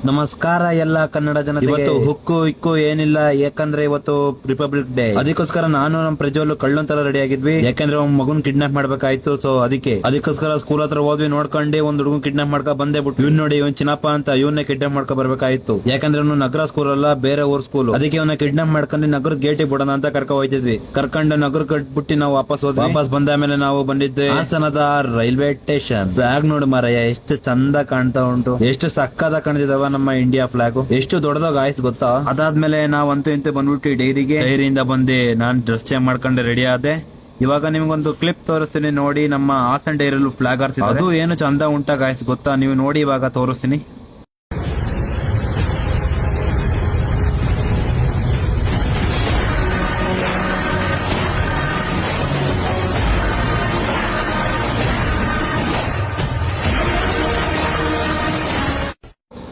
ನಮಸ್ಕಾರ ಎಲ್ಲ ಕನ್ನಡ ಜನತೆಗೆ. ಇವತ್ತು ಹುಕ್ಕು ಇಕ್ಕು ಏನಿಲ್ಲ, ಯಾಕಂದ್ರೆ ಇವತ್ತು ರಿಪಬ್ಲಿಕ್ ಡೇ. ಅದಕ್ಕೋಸ್ಕರ ನಾನು ನಮ್ಮ ಪ್ರಜ್ವಲ್ ಕಳ್ಳನ್ ತರ ರೆಡಿ ಆಗಿದ್ವಿ. ಯಾಕಂದ್ರೆ ಅವ್ನ ಮಗನ್ ಕಿಡ್ನಾಪ್ ಮಾಡ್ಬೇಕಾಯ್ತು. ಸೊ ಅದಕ್ಕೋಸ್ಕರ ಸ್ಕೂಲ್ ಹತ್ರ ಹೋದ್ವಿ, ನೋಡ್ಕೊಂಡೆ ಒಂದ್ ಹುಡುಗನ್ ಕಿಡ್ನಾಪ್ ಮಾಡ್ಕೊ ಬಂದೇ ಬಿಟ್ಟು ಇವ್ನ್ ನೋಡಿ ಇವ್ನ್ ಚಿನ್ನಪ್ಪ ಅಂತ ಇವನ್ನೇ ಕಿಡ್ನಾಪ್ ಮಾಡ್ಕೊ ಬರ್ಬೇಕಾಯ್ತು. ಯಾಕಂದ್ರೆ ಅವ್ನು ನಗರ ಸ್ಕೂಲ್ ಅಲ್ಲ, ಬೇರೆ ಊರ್ ಸ್ಕೂಲ್. ಅದಕ್ಕೆ ಅವನ್ನ ಕಿಡ್ನಾಪ್ ಮಾಡ್ಕೊಂಡು ನಗರದ ಗೇಟಿಗೆ ಬಿಡೋಣ ಅಂತ ಕರ್ಕೊ ಹೋಯ್ತಿದ್ವಿ. ಕರ್ಕೊಂಡು ನಗರ ಕಟ್ಬಿಟ್ಟು ನಾವು ವಾಪಸ್ ಹೋದ್ವಿ. ವಾಪಸ್ ಬಂದ ಮೇಲೆ ನಾವು ಬಂದಿದ್ದೆ ಹಾಸನದ ರೈಲ್ವೆ ಸ್ಟೇಷನ್. ಫ್ಲಾಗ್ ನೋಡು ಮಾರಯ್ಯ, ಎಷ್ಟು ಚಂದ ಕಾಣ್ತಾ ಉಂಟು, ಎಷ್ಟು ಸಕ್ಕದ ಕಾಣ್ತಿದಾವ ನಮ್ಮ ಇಂಡಿಯಾ ಫ್ಲಾಗ್. ಎಷ್ಟು ದೊಡ್ಡದಾಗ ಆಯ್ತು ಗೊತ್ತಾ. ಅದಾದ್ಮೇಲೆ ನಾವಂತೂ ಇಂತ ಬಂದ್ಬಿಟ್ಟು ಡೈರಿಯಿಂದ ಬಂದು ನಾನ್ ಡ್ರೆಸ್ ಚೇಂಜ್ ಮಾಡ್ಕೊಂಡು ರೆಡಿ ಆದೆ. ಇವಾಗ ನಿಮ್ಗೊಂದು ಕ್ಲಿಪ್ ತೋರಿಸ್ತೀನಿ ನೋಡಿ. ನಮ್ಮ ಹಾಸನ್ ಡೈರಿಯಲ್ಲೂ ಫ್ಲಾಗ್ ಹಾರಿಸಿದ್ದಾರೆ. ಅದು ಏನು ಚಂದ ಉಂಟಾ ಗಾಯ್ಸ್ ಗೊತ್ತಾ, ನೀವು ನೋಡಿ ಇವಾಗ ತೋರಿಸ್ತೀನಿ.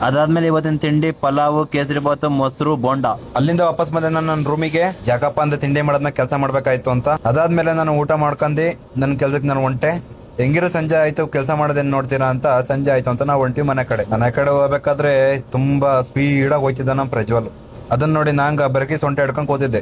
ಅದಾದ್ಮೇಲೆ ಇವತ್ತಿನ ತಿಂಡಿ ಪಲಾವ್, ಕೇಸರಿ ಬಾತ್, ಮೊಸರು, ಬೋಂಡ. ಅಲ್ಲಿಂದ ವಾಪಸ್ ಬಂದೆ ನಾನು ನನ್ನ ರೂಮಿಗೆ. ಯಾಕಪ್ಪ ಅಂದ್ರೆ ತಿಂಡಿ ಮಾಡೋದ್ಮೇಲೆ ಕೆಲಸ ಮಾಡ್ಬೇಕಾಯ್ತು ಅಂತ. ಅದಾದ್ಮೇಲೆ ನಾನು ಊಟ ಮಾಡ್ಕೊಂಡಿ ನನ್ನ ಕೆಲ್ಸಕ್ಕೆ ನಾನು ಹೊಂಟೆ. ಹೆಂಗಿರೋ ಸಂಜೆ ಆಯ್ತು, ಕೆಲಸ ಮಾಡೋದೇನ್ ನೋಡ್ತೀರಾ ಅಂತ ಸಂಜೆ ಆಯ್ತು ಅಂತ ನಾವು ಹೊಂಟಿವಿ ಮನೆ ಕಡೆ ಹೋಗ್ಬೇಕಾದ್ರೆ ತುಂಬಾ ಸ್ಪೀಡ್ ಆಗಿ ಹೋಯ್ತಿದ್ದ ನಮ್ಮ ಪ್ರಜ್ವಲ್. ಅದನ್ನ ನೋಡಿ ನಂಗ ಬೆರಕಿ ಸೊಂಟೆ ಹಿಡ್ಕೊಂಡ್ ಕೂತಿದ್ದೆ.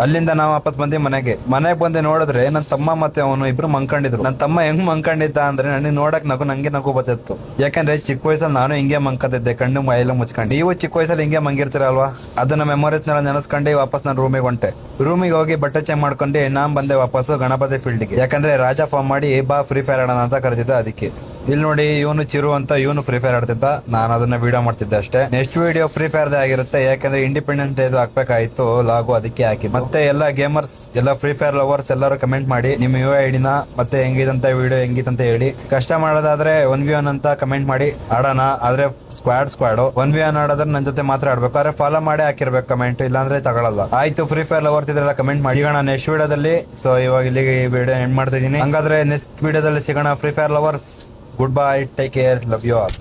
ಅಲ್ಲಿಂದ ನಾವು ವಾಪಸ್ ಬಂದಿ ಮನೆಗೆ ಬಂದೆ. ನೋಡಿದ್ರೆ ನನ್ನ ತಮ್ಮ ಮತ್ತೆ ಅವನು ಇಬ್ರು ಮಂಕೊಂಡಿದ್ರು. ನನ್ನ ತಮ್ಮ ಹೆಂಗ್ ಮಂಕೊಂಡಿದ್ದ ಅಂದ್ರೆ ನನಗೆ ನೋಡಕ್ ನಂಗೆ ಬತ್ತಿತ್ತು. ಯಾಕಂದ್ರೆ ಚಿಕ್ಕ ವಯಸ್ಸಲ್ಲಿ ನಾನು ಹಿಂಗೆ ಮಂಕತಿದ್ದೆ, ಕಣ್ಣು ಮೈಯೆಲ್ಲ ಮುಚ್ಕೊಂಡು. ನೀವು ಚಿಕ್ಕ ವಯಸ್ಸಲ್ಲಿ ಹಿಂಗೆ ಮಂಗಿರ್ತೀರಲ್ವಾ, ಅದನ್ನ ಮೆಮೊರೀಸ್ ನೆಲ್ಲ ನೆನೆಸ್ಕೊಂಡು ವಾಪಸ್ ನಾನು ರೂಮಿಗೆ ಹೊಂಟೆ. ರೂಮಿಗೆ ಹೋಗಿ ಬಟ್ಟೆ ಚೇಂಜ್ ಮಾಡ್ಕೊಂಡು ನಾನ್ ಬಂದೆ ವಾಪಸ್ ಗಣಪತಿ ಫೀಲ್ಡ್ಗೆ. ಯಾಕಂದ್ರೆ ರಾಜ ಫಾರ್ಮ್ ಮಾಡಿ ಬಾ ಫ್ರೀ ಫೈರ್ ಆಡೋಣ ಅಂತ ಕರೆದಿದ್ದ. ಅದಕ್ಕೆ ಇಲ್ಲಿ ನೋಡಿ ಇವನು ಚಿರು ಅಂತ ಇವನು ಫ್ರೀ ಫೈರ್ ಆಡ್ತಿದ್ದ. ನಾನು ಅದನ್ನ ವಿಡಿಯೋ ಮಾಡ್ತಿದ್ದೆ ಅಷ್ಟೇ. ನೆಕ್ಸ್ಟ್ ವಿಡಿಯೋ ಫ್ರೀ ಫೈರ್ ಆಗಿರುತ್ತೆ, ಯಾಕಂದ್ರೆ ಇಂಡಿಪೆಂಡೆನ್ಸ್ ಡೇ ಹಾಕ್ಬೇಕಾಯ್ತು ಲಾಗು, ಅದಕ್ಕೆ ಹಾಕಿ. ಮತ್ತೆ ಎಲ್ಲ ಗೇಮರ್ಸ್, ಎಲ್ಲ ಫ್ರೀ ಫೈರ್ ಲವರ್ಸ್ ಎಲ್ಲರೂ ಕಮೆಂಟ್ ಮಾಡಿ ನಿಮ್ ಯು ಐಡಿನ ಮತ್ತೆ ಹೆಂಗಿದಂತ ವಿಡಿಯೋ ಹೆಂಗಿದಂತ ಹೇಳಿ. ಕಷ್ಟ ಮಾಡೋದಾದ್ರೆ 1v1 ಅಂತ ಕಮೆಂಟ್ ಮಾಡಿ ಆಡೋಣ. ಆದ್ರೆ ಸ್ಕ್ವಾಡ್ 1v1 ಆಡೋದ್ರೆ ನನ್ನ ಜೊತೆ ಮಾತ್ರ ಆಡ್ಬೇಕು. ಆದ್ರೆ ಫಾಲೋ ಮಾಡಿ ಹಾಕಿರ್ಬೇಕು ಕಮೆಂಟ್, ಇಲ್ಲಾಂದ್ರೆ ತಗೊಳಲ್ಲ. ಆಯ್ತು, ಫ್ರೀ ಫೈರ್ ಲವರ್ಸ್ ಇದ್ರೆಲ್ಲ ಕಮೆಂಟ್ ಮಾಡಿ. ಸಿಗೋಣ ನೆಕ್ಸ್ಟ್ ವಿಡಿಯೋದಲ್ಲಿ. ಸೊ ಇವಾಗ ಇಲ್ಲಿಗೆ ಈ ವಿಡಿಯೋ ಎಂಡ್ ಮಾಡ್ತಿದೀನಿ. ಹಂಗಾದ್ರೆ ನೆಕ್ಸ್ಟ್ ವಿಡಿಯೋದಲ್ಲಿ ಸಿಗೋಣ free fire lovers. Good bye, take care, love you all.